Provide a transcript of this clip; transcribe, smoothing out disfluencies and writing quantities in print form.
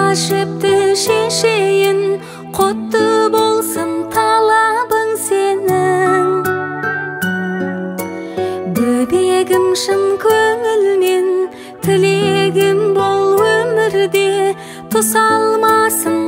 ашыпты шешейін, құтты болсын талабың сенің. Бөбегім шын көңілмен, тілегім бол өмірде, тұсалмасын